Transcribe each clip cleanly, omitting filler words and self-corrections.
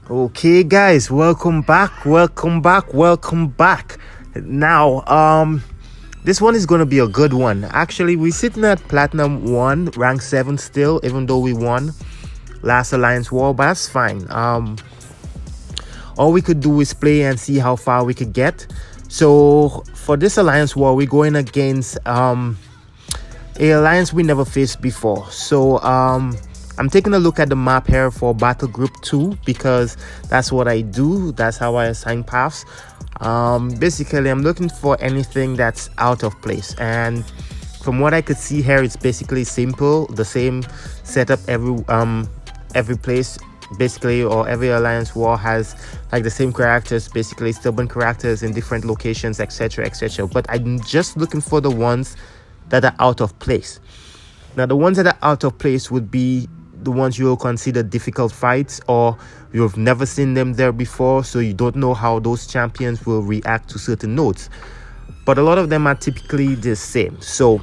Okay, guys, welcome back. Now, this one is gonna be a good one. Actually, we're sitting at Platinum 1, rank 7 still, even though we won last Alliance War, but that's fine. All we could do is play and see how far we could get. So, for this Alliance War, we're going against a alliance we never faced before. So, I'm taking a look at the map here for Battle Group 2 because that's what I do. That's how I assign paths. Basically, I'm looking for anything that's out of place. And from what I could see here, it's basically simple. The same setup every place, basically, or every Alliance War has like the same characters, basically stubborn characters in different locations, etc., etc. But I'm just looking for the ones that are out of place. Now, the ones that are out of place would be the ones you'll consider difficult fights, or you've never seen them there before, so you don't know how those champions will react to certain nodes. But a lot of them are typically the same. So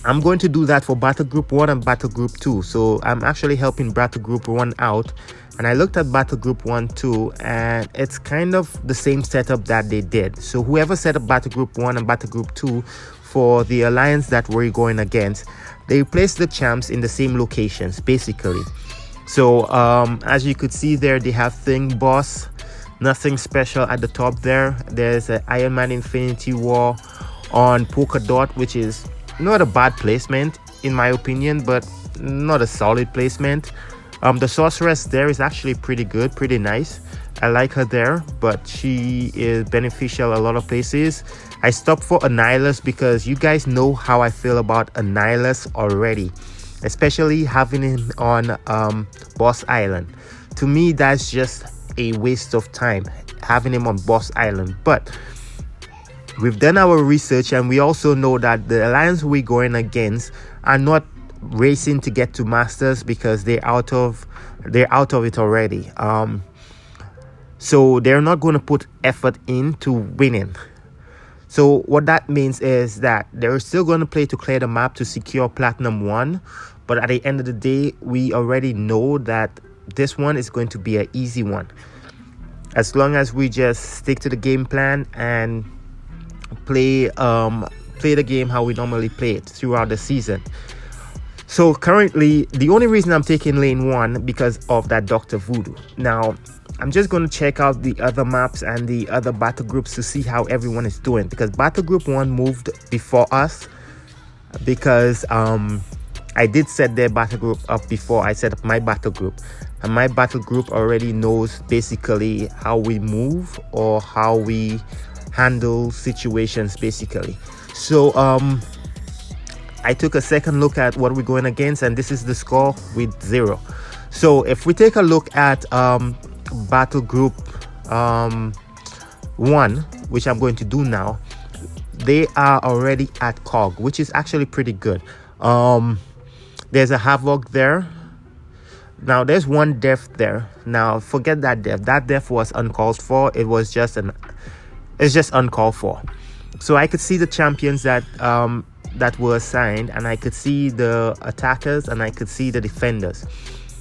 I'm going to do that for Battle Group 1 and Battle Group 2. So I'm actually helping Battle Group 1 out, and I looked at Battle Group 1 too, and it's kind of the same setup that they did. So whoever set up Battle Group 1 and Battle Group 2 for the alliance that we're going against, they placed the champs in the same locations basically. So as you could see there, they have Thing Boss, nothing special at the top there. There's an Iron Man Infinity War on Polka Dot, which is not a bad placement in my opinion, but not a solid placement. The Sorceress there is actually pretty good, pretty nice. I like her there, but she is beneficial a lot of places. I stopped for Annihilus because you guys know how I feel about Annihilus already, especially having him on Boss Island. To me, that's just a waste of time having him on Boss Island. But we've done our research, and we also know that the alliance we're going against are not racing to get to Masters because they're out of it already. So they're not going to put effort into winning. So what that means is that they're still going to play to clear the map to secure Platinum 1. But at the end of the day, we already know that this one is going to be an easy one. As long as we just stick to the game plan and play the game how we normally play it throughout the season. So currently, the only reason I'm taking lane 1 because of that Dr. Voodoo. Now, I'm just going to check out the other maps and the other battle groups to see how everyone is doing, because Battle Group 1 moved before us because I did set their battle group up before I set up my battle group, and my battle group already knows basically how we move or how we handle situations basically. So I took a second look at what we're going against, and this is the score with 0. So if we take a look at Battle Group 1, which I'm going to do now, they are already at COG, which is actually pretty good. There's a Havoc there. Now there's one death there. Now forget that death. That death was uncalled for. It's just uncalled for. So I could see the champions that were assigned, and I could see the attackers, and I could see the defenders.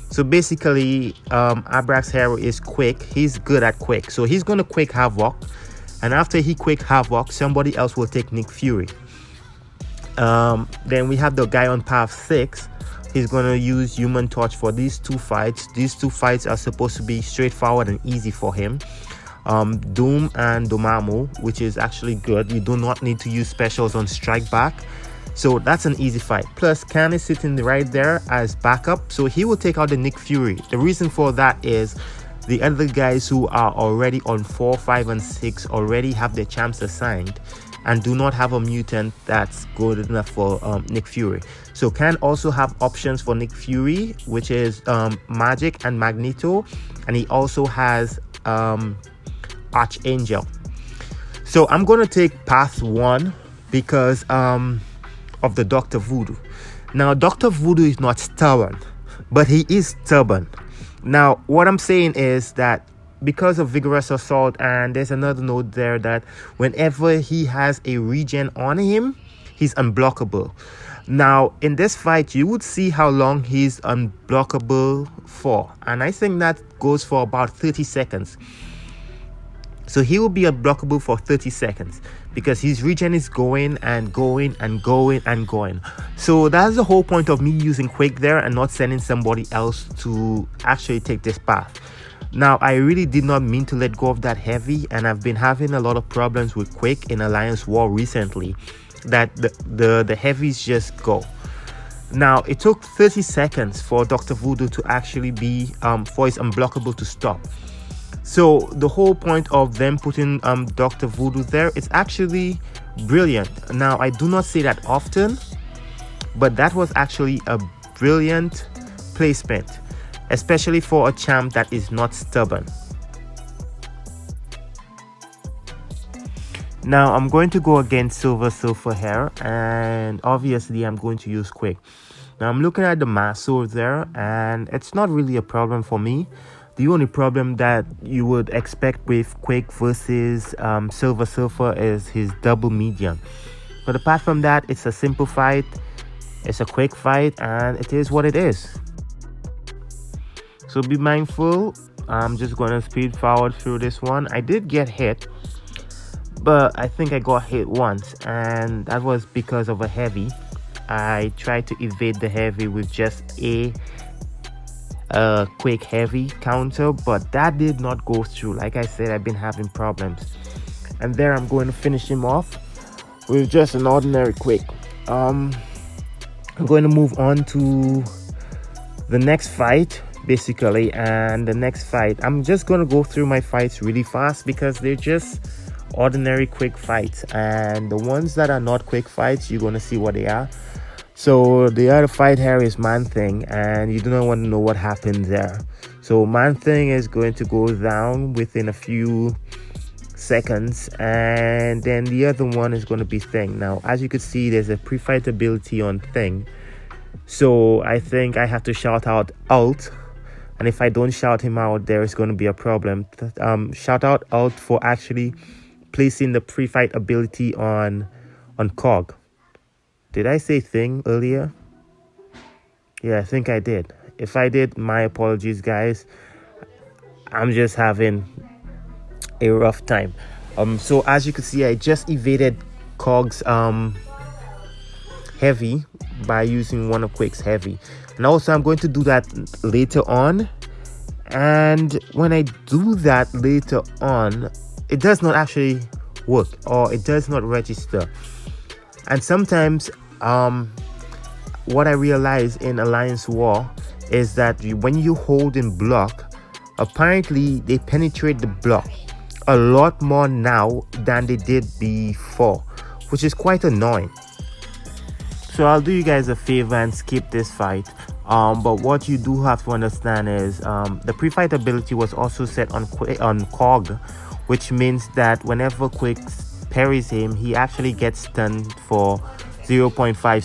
So basically, Abrax Hero is quick. He's good at quick. So he's going to quick Havoc. And after he quick Havoc, somebody else will take Nick Fury. Then we have the guy on path 6. He's going to use Human Torch for these two fights. These two fights are supposed to be straightforward and easy for him. Doom and Dormammu, which is actually good. You do not need to use specials on Strike Back. So that's an easy fight. Plus, Khan is sitting right there as backup, so he will take out the Nick Fury. The reason for that is the other guys who are already on 4, 5, and 6 already have their champs assigned and do not have a mutant that's good enough for Nick Fury. So Khan also have options for Nick Fury, which is Magic and Magneto, and he also has Archangel. So I'm going to take path 1 because of the Dr. Voodoo. Now, Dr. Voodoo is not stubborn, but he is stubborn. Now, what I'm saying is that because of Vigorous Assault, and there's another node there that whenever he has a regen on him, he's unblockable. Now in this fight, you would see how long he's unblockable for, and I think that goes for about 30 seconds. So he will be unblockable for 30 seconds because his regen is going and going and going and going. So that's the whole point of me using Quick there and not sending somebody else to actually take this path. Now, I really did not mean to let go of that heavy, and I've been having a lot of problems with Quick in Alliance War recently, that the heavies just go. Now, it took 30 seconds for Dr. Voodoo to actually be, for his unblockable to stop. So the whole point of them putting Dr. Voodoo there is actually brilliant. Now, I do not say that often, but that was actually a brilliant placement, especially for a champ that is not stubborn. Now I'm going to go against Silver here, and obviously I'm going to use Quick. Now I'm looking at the Maso there, and it's not really a problem for me. The only problem that you would expect with Quick versus Silver is his double medium. But apart from that, it's a simple fight, it's a quick fight, and it is what it is. So be mindful. I'm just going to speed forward through this one. I did get hit, but I think I got hit once, and that was because of a heavy. I tried to evade the heavy with just a quick heavy counter, but that did not go through. Like I said, I've been having problems, and there I'm going to finish him off with just an ordinary quick. I'm going to move on to the next fight basically, and the next fight, I'm just going to go through my fights really fast because they're just ordinary quick fights, and the ones that are not quick fights, you're going to see what they are. So the other fight here is Man Thing, and you do not want to know what happened there. So Man Thing is going to go down within a few seconds, and then the other one is going to be Thing. Now, as you can see, there's a pre-fight ability on Thing, so I think I have to shout out Alt, and if I don't shout him out, there is going to be a problem. Shout out Alt for actually placing the pre-fight ability on Cog. Did I say Thing earlier? Yeah, I think I did. If I did, my apologies, guys. I'm just having a rough time. So as you can see, I just evaded Cog's heavy by using one of Quick's heavy. And also I'm going to do that later on. And when I do that later on, it does not actually work, or it does not register. And sometimes what I realize in Alliance War is that when you hold in block, apparently they penetrate the block a lot more now than they did before, which is quite annoying. So I'll do you guys a favor and skip this fight. But what you do have to understand is the pre-fight ability was also set on Cog, which means that whenever Quick parries him, he actually gets stunned for 0.5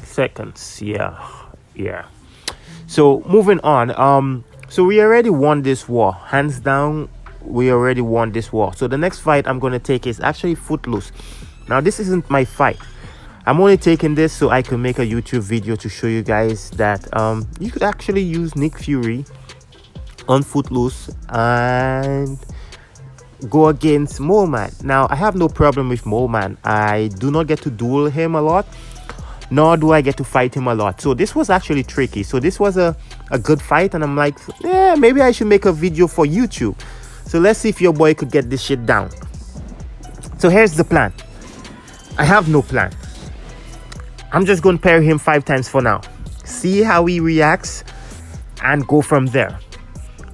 seconds. Yeah. So moving on, so we already won this war, hands down. We already won this war. So the next fight I'm going to take is actually Footloose. Now this isn't my fight. I'm only taking this so I can make a YouTube video to show you guys that you could actually use Nick Fury on Footloose and go against Mole Man. Now I have no problem with Mole Man. I do not get to duel him a lot, nor do I get to fight him a lot. So this was actually tricky. So this was a good fight, and I'm like, yeah, maybe I should make a video for YouTube. So let's see if your boy could get this shit down. So here's the plan. I have no plan. I'm just going to parry him 5 times for now. See how he reacts and go from there.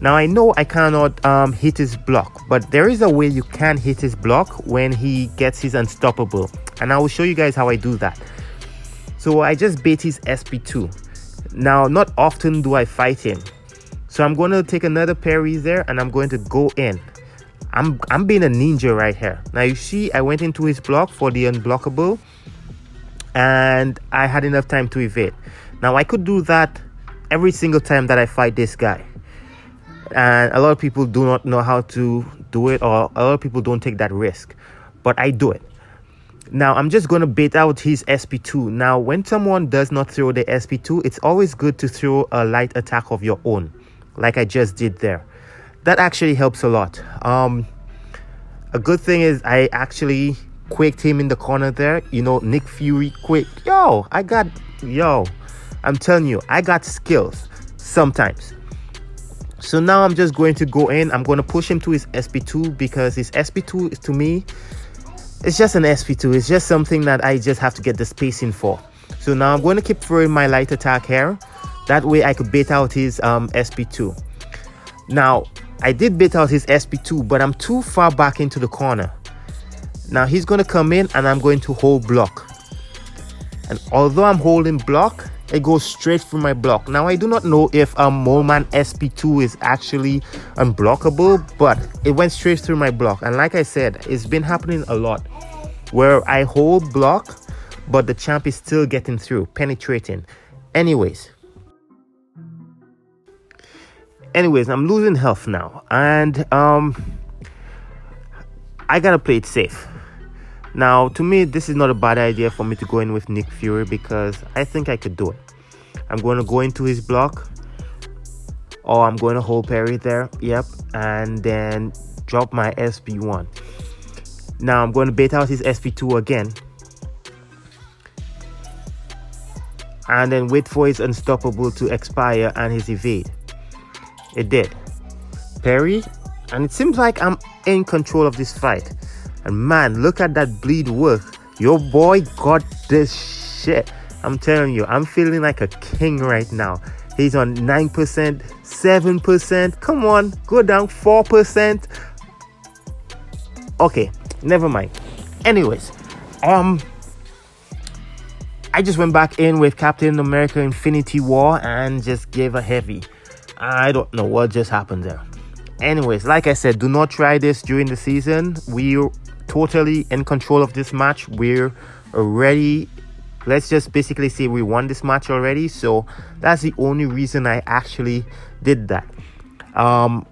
Now I know I cannot hit his block, but there is a way you can hit his block when he gets his unstoppable, and I will show you guys how I do that. So I just bait his SP2. Now not often do I fight him, so I'm going to take another parry there, and I'm going to go in. I'm being a ninja right here. Now you see I went into his block for the unblockable, and I had enough time to evade. Now I could do that every single time that I fight this guy, and a lot of people do not know how to do it, or a lot of people don't take that risk, but I do it. Now I'm just going to bait out his SP2. Now when someone does not throw the SP2, it's always good to throw a light attack of your own, like I just did there. That actually helps a lot. A good thing is I actually quaked him in the corner there. You know, Nick Fury quick. I'm telling you, I got skills sometimes. So now I'm just going to go in. I'm going to push him to his SP2 because his SP2 is, to me, it's just an SP2. It's just something that I just have to get the spacing for. So now I'm going to keep throwing my light attack here. That way I could bait out his SP2. Now, I did bait out his SP2, but I'm too far back into the corner. Now he's going to come in and I'm going to hold block. And although I'm holding block, it goes straight through my block. Now I do not know if Moleman SP2 is actually unblockable, but it went straight through my block. And like I said, it's been happening a lot where I hold block, but the champ is still getting through, penetrating. Anyways, I'm losing health now, and I gotta play it safe. Now, to me, this is not a bad idea for me to go in with Nick Fury because I think I could do it. I'm going to go into his block, or I'm going to hold parry there, yep, and then drop my SP1. Now I'm going to bait out his SP2 again, and then wait for his unstoppable to expire and his evade. It did. Parry, and it seems like I'm in control of this fight. And man, look at that bleed work. Your boy got this shit. I'm telling you, I'm feeling like a king right now. He's on 9%, 7%. Come on, go down 4%. Okay, never mind. Anyways, I just went back in with Captain America Infinity War and just gave a heavy. I don't know what just happened there. Anyways, like I said, do not try this during the season. We're totally in control of this match. We're already, let's just basically say we won this match already. So that's the only reason I actually did that.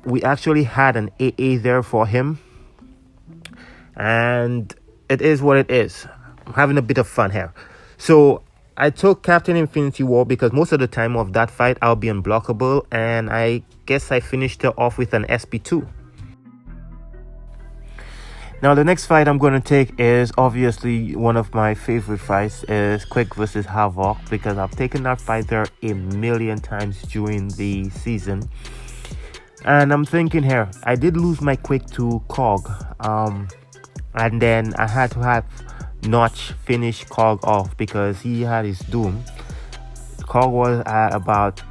We actually had an AA there for him, and it is what it is. I'm having a bit of fun here. So I took Captain Infinity War because most of the time of that fight I'll be unblockable, and I guess I finished it off with an SP2. Now the next fight I'm going to take is obviously one of my favorite fights, is Quick versus Havoc, because I've taken that fight there a million times during the season. And I'm thinking here, I did lose my Quick to Cog, and then I had to have Notch finish Cog off because he had his doom. Cog was at about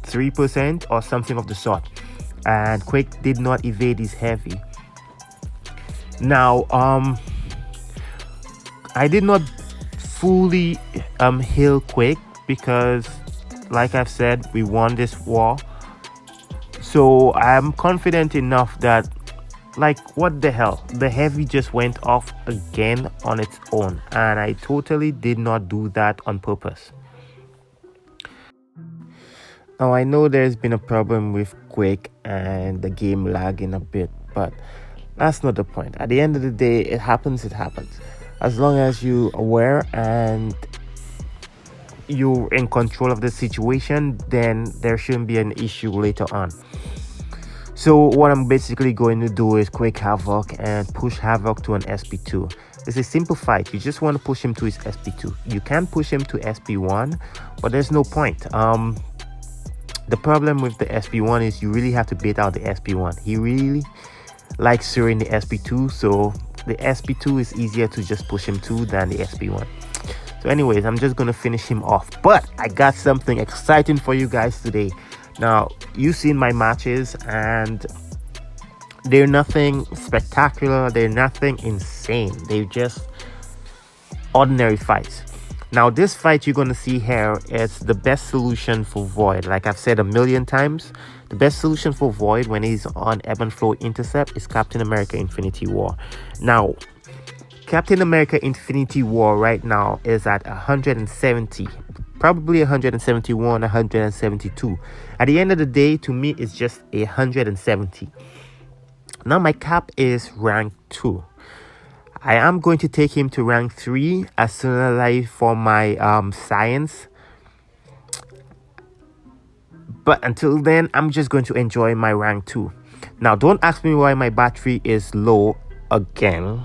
3% or something of the sort, and Quick did not evade his heavy. Now I did not fully heal Quick because, like I've said, we won this war. So I'm confident enough that, like, what the hell, the heavy just went off again on its own, and I totally did not do that on purpose. Now I know there's been a problem with Quick and the game lagging a bit, but that's not the point. At the end of the day, it happens. As long as you're aware and you're in control of the situation, then there shouldn't be an issue later on. So what I'm basically going to do is Quick Havoc and push Havoc to an SP2. It's a simple fight. You just want to push him to his SP2. You can push him to SP1, but there's no point. The problem with the SP1 is you really have to bait out the SP1. He really likes throwing the SP2, so the SP2 is easier to just push him to than the SP1. So anyways, I'm just gonna finish him off, but I got something exciting for you guys today. Now, you've seen my matches and they're nothing spectacular, they're nothing insane, they're just ordinary fights. Now this fight you're gonna see here is the best solution for Void. Like I've said a million times, the best solution for Void when he's on Ebb and Flow Intercept is Captain America Infinity War. Now, Captain America Infinity War right now is at 170, probably 171, 172. At the end of the day, to me, it's just 170. Now my cap is rank 2. I am going to take him to rank 3 as soon as I for my science. But until then, I'm just going to enjoy my rank 2. Now, don't ask me why my battery is low again,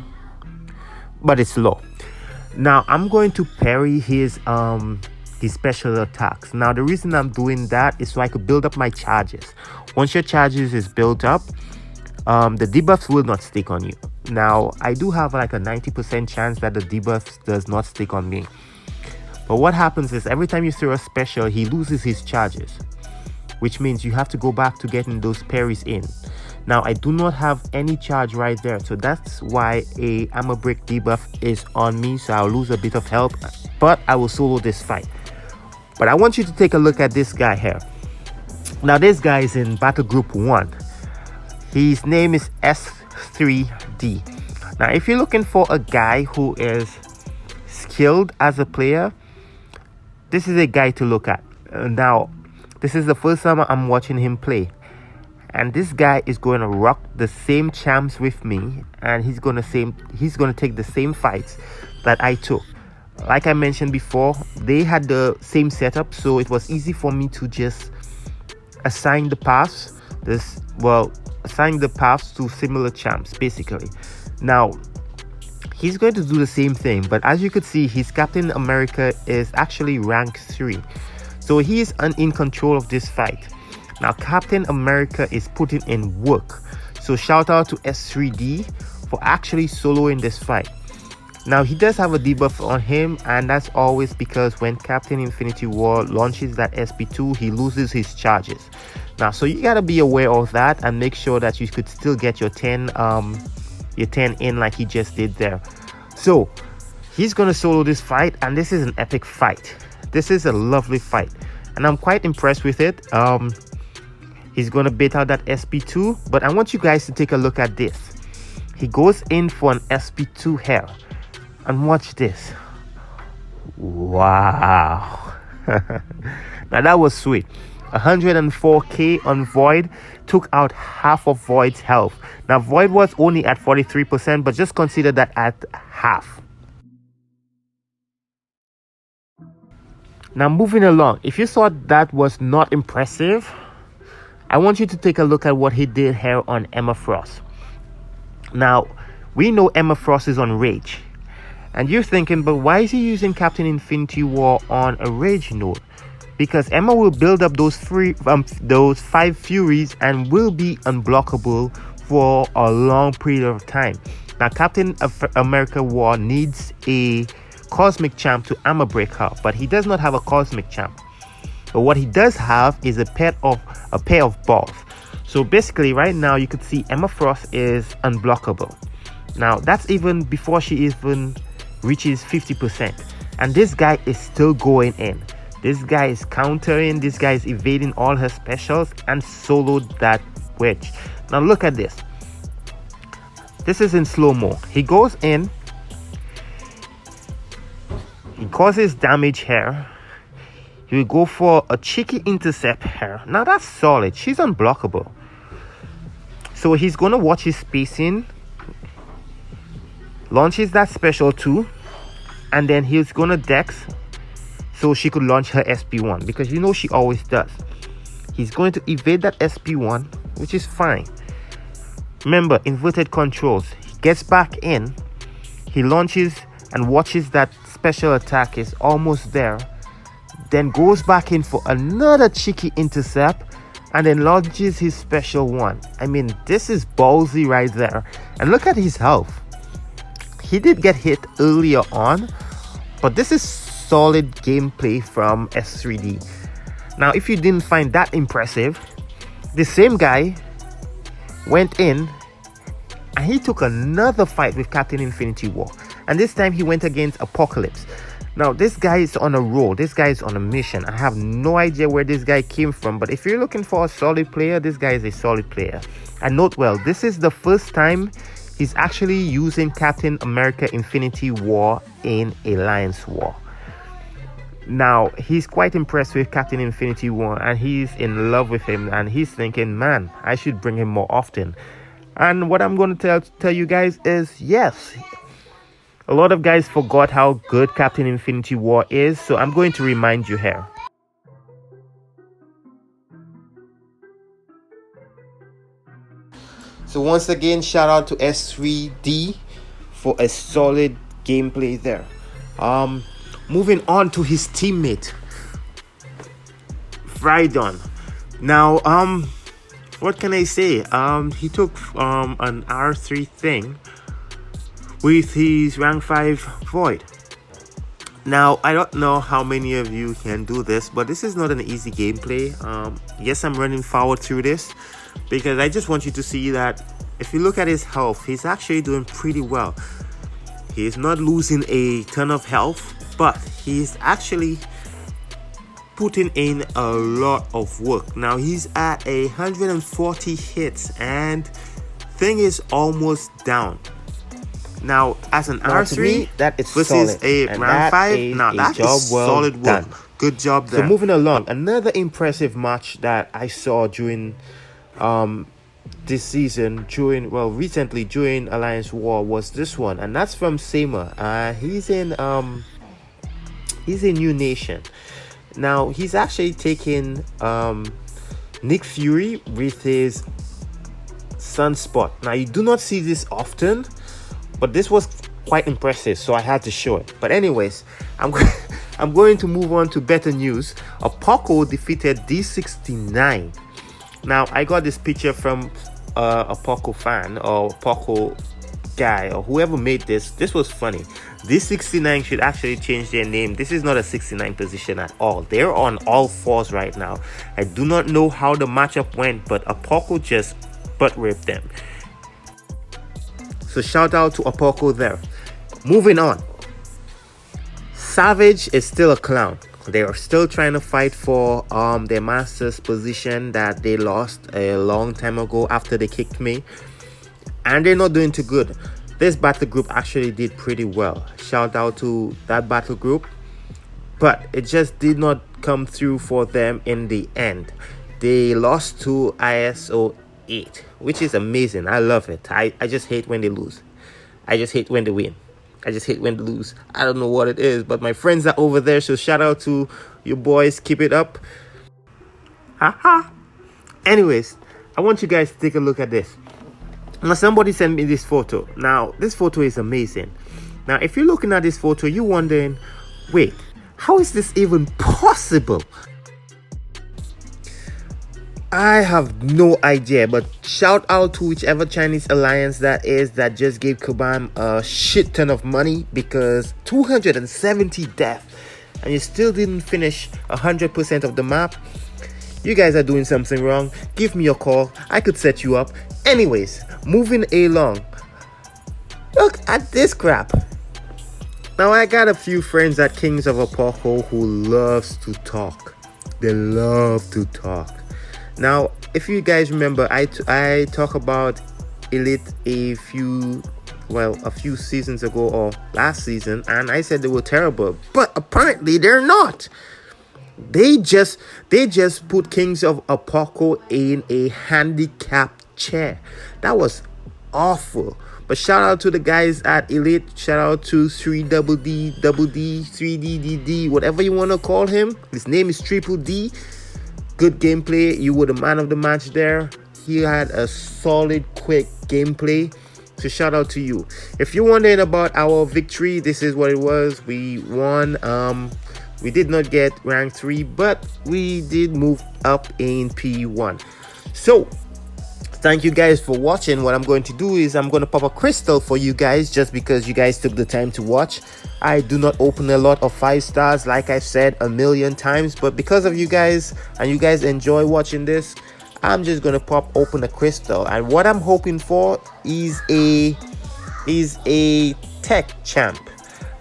but it's low. Now, I'm going to parry his special attacks. Now, the reason I'm doing that is so I could build up my charges. Once your charges is built up, the debuffs will not stick on you. Now, I do have like a 90% chance that the debuffs does not stick on me. But what happens is every time you throw a special, he loses his charges, which means you have to go back to getting those parries in. Now, I do not have any charge right there, so that's why a armor break debuff is on me, so I'll lose a bit of health, but I will solo this fight. But I want you to take a look at this guy here. Now, this guy is in battle group 1. His name is S3D. Now, if you're looking for a guy who is skilled as a player, this is a guy to look at. Now, this is the first time I'm watching him play, and this guy is going to rock the same champs with me, and he's going to take the same fights that I took. Like I mentioned before, they had the same setup, so it was easy for me to just assign the paths. Assign the paths to similar champs basically. Now, he's going to do the same thing, but as you could see, his Captain America is actually rank 3. So he is in control of this fight. Now, Captain America is putting in work. So shout out to S3D for actually soloing this fight. Now, he does have a debuff on him, and that's always because when Captain Infinity War launches that SP2, he loses his charges. Now, so you gotta be aware of that and make sure that you could still get your 10 in like he just did there. So he's gonna solo this fight, and this is an epic fight. This is a lovely fight, and I'm quite impressed with it. He's gonna bait out that SP2, but I want you guys to take a look at this. He goes in for an SP2 here, and watch this. Wow. Now that was sweet. 104k on Void took out half of Void's health. Now, Void was only at 43%, but just consider that at half. Now, moving along, if you thought that was not impressive, I want you to take a look at what he did here on Emma Frost. Now, we know Emma Frost is on Rage, and you're thinking, but why is he using Captain Infinity War on a Rage node? Because Emma will build up those 5 Furies and will be unblockable for a long period of time. Now, Captain America War needs a cosmic champ to armor break her, but he does not have a cosmic champ. But what he does have is a pair of balls. So basically, right now you could see Emma Frost is unblockable. Now, that's even before she even reaches 50%, and this guy is still going in. This guy is countering, this guy is evading all her specials and soloed that witch. Now look at this. This is in slow-mo. He goes in, he causes damage here. He will go for a cheeky intercept here. Now that's solid. She's unblockable. So he's gonna watch his spacing, launches that special too, and then he's gonna dex so she could launch her SP1, because you know she always does. He's going to evade that SP1, which is fine. Remember, inverted controls. He gets back in, he launches and watches that special attack is almost there, then goes back in for another cheeky intercept, and then launches his special one. I mean, this is ballsy right there. And look at his health. He did get hit earlier on, but this is solid gameplay from S3D. Now, if you didn't find that impressive, the same guy went in and he took another fight with Captain Infinity War, and this time he went against Apocalypse. Now, this guy is on a roll. This guy is on a mission. I have no idea where this guy came from, but if you're looking for a solid player, this guy is a solid player. And note well, this is the first time he's actually using Captain America Infinity War in Alliance War. Now, he's quite impressed with Captain Infinity War, and he's in love with him, and he's thinking, man, I should bring him more often. And what I'm going to tell you guys is, yes, A lot of guys forgot how good Captain Infinity War is, so I'm going to remind you here. So once again, shout out to S3D for a solid gameplay there. Moving on to his teammate, Frydon. Now, what can I say? He took an R3 thing with his rank 5 Void. Now, I don't know how many of you can do this, but this is not an easy gameplay. Yes, I'm running forward through this because I just want you to see that if you look at his health, he's actually doing pretty well. He's not losing a ton of health, but he's actually putting in a lot of work. Now he's at 140 hits and thing is almost down. Now as an R3, me, that is versus solid. a And rank 5, is now a that job is well solid work. done. Good job there. So moving along, another impressive match that I saw during this season, recently during Alliance War, was this one, and that's from Samer. He's in New Nation. Now he's actually taking Nick Fury with his Sunspot. Now you do not see this often, but this was quite impressive, so I had to show it. But anyways, I'm going to move on to better news. Apoco defeated D69. Now I got this picture from a Apoco fan or Apoco guy or whoever made this. This was funny. This 69 should actually change their name. This is not a 69 position at all. They're on all fours right now. I do not know how the matchup went, but Apoco just butt ripped them. So shout out to Apoco there. Moving on. Savage is still a clown. They are still trying to fight for their master's position that they lost a long time ago after they kicked me. And they're not doing too good. This battle group actually did pretty well. Shout out to that battle group. But it just did not come through for them in the end. They lost to ISO 8, which is amazing. I love it. I just hate when they lose. I just hate when they win. I just hate when they lose. I don't know what it is, but my friends are over there, so shout out to you boys. Keep it up. Haha. Anyways, I want you guys to take a look at this. Now somebody sent me this photo. Now this photo is amazing. Now if you're looking at this photo, you're wondering, wait, how is this even possible? I have no idea, but shout out to whichever Chinese alliance that is that just gave Kabam a shit ton of money, because 270 death and you still didn't finish 100% of the map. You guys are doing something wrong. Give me a call. I could set you up. Anyways, moving along. Look at this crap. Now I got a few friends at Kings of Apoco who loves to talk. They love to talk. Now, if you guys remember, I talked about Elite a few seasons ago or last season, and I said they were terrible, but apparently they're not. They just put Kings of Apoco in a handicapped chair. That was awful. But shout out to the guys at Elite. Shout out to 3DD, 3DDD, whatever you want to call him. His name is Triple D. Good gameplay. You were the man of the match there. He had a solid, quick gameplay. So shout out to you. If you're wondering about our victory, this is what it was. We won. We did not get rank 3, but we did move up in P1. So thank you guys for watching. What I'm going to do is I'm going to pop a crystal for you guys just because you guys took the time to watch. I do not open a lot of 5 stars, like I've said a million times, but because of you guys and you guys enjoy watching this, I'm just going to pop open a crystal. And what I'm hoping for is a tech champ.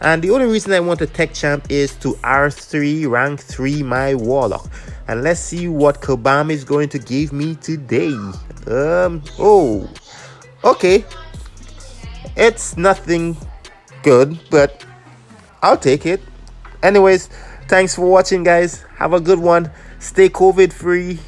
And the only reason I want a tech champ is to R3 rank 3 my warlock. And let's see what Kabam is going to give me today. Oh, okay. It's nothing good, but I'll take it. Anyways, thanks for watching, guys. Have a good one. Stay COVID free.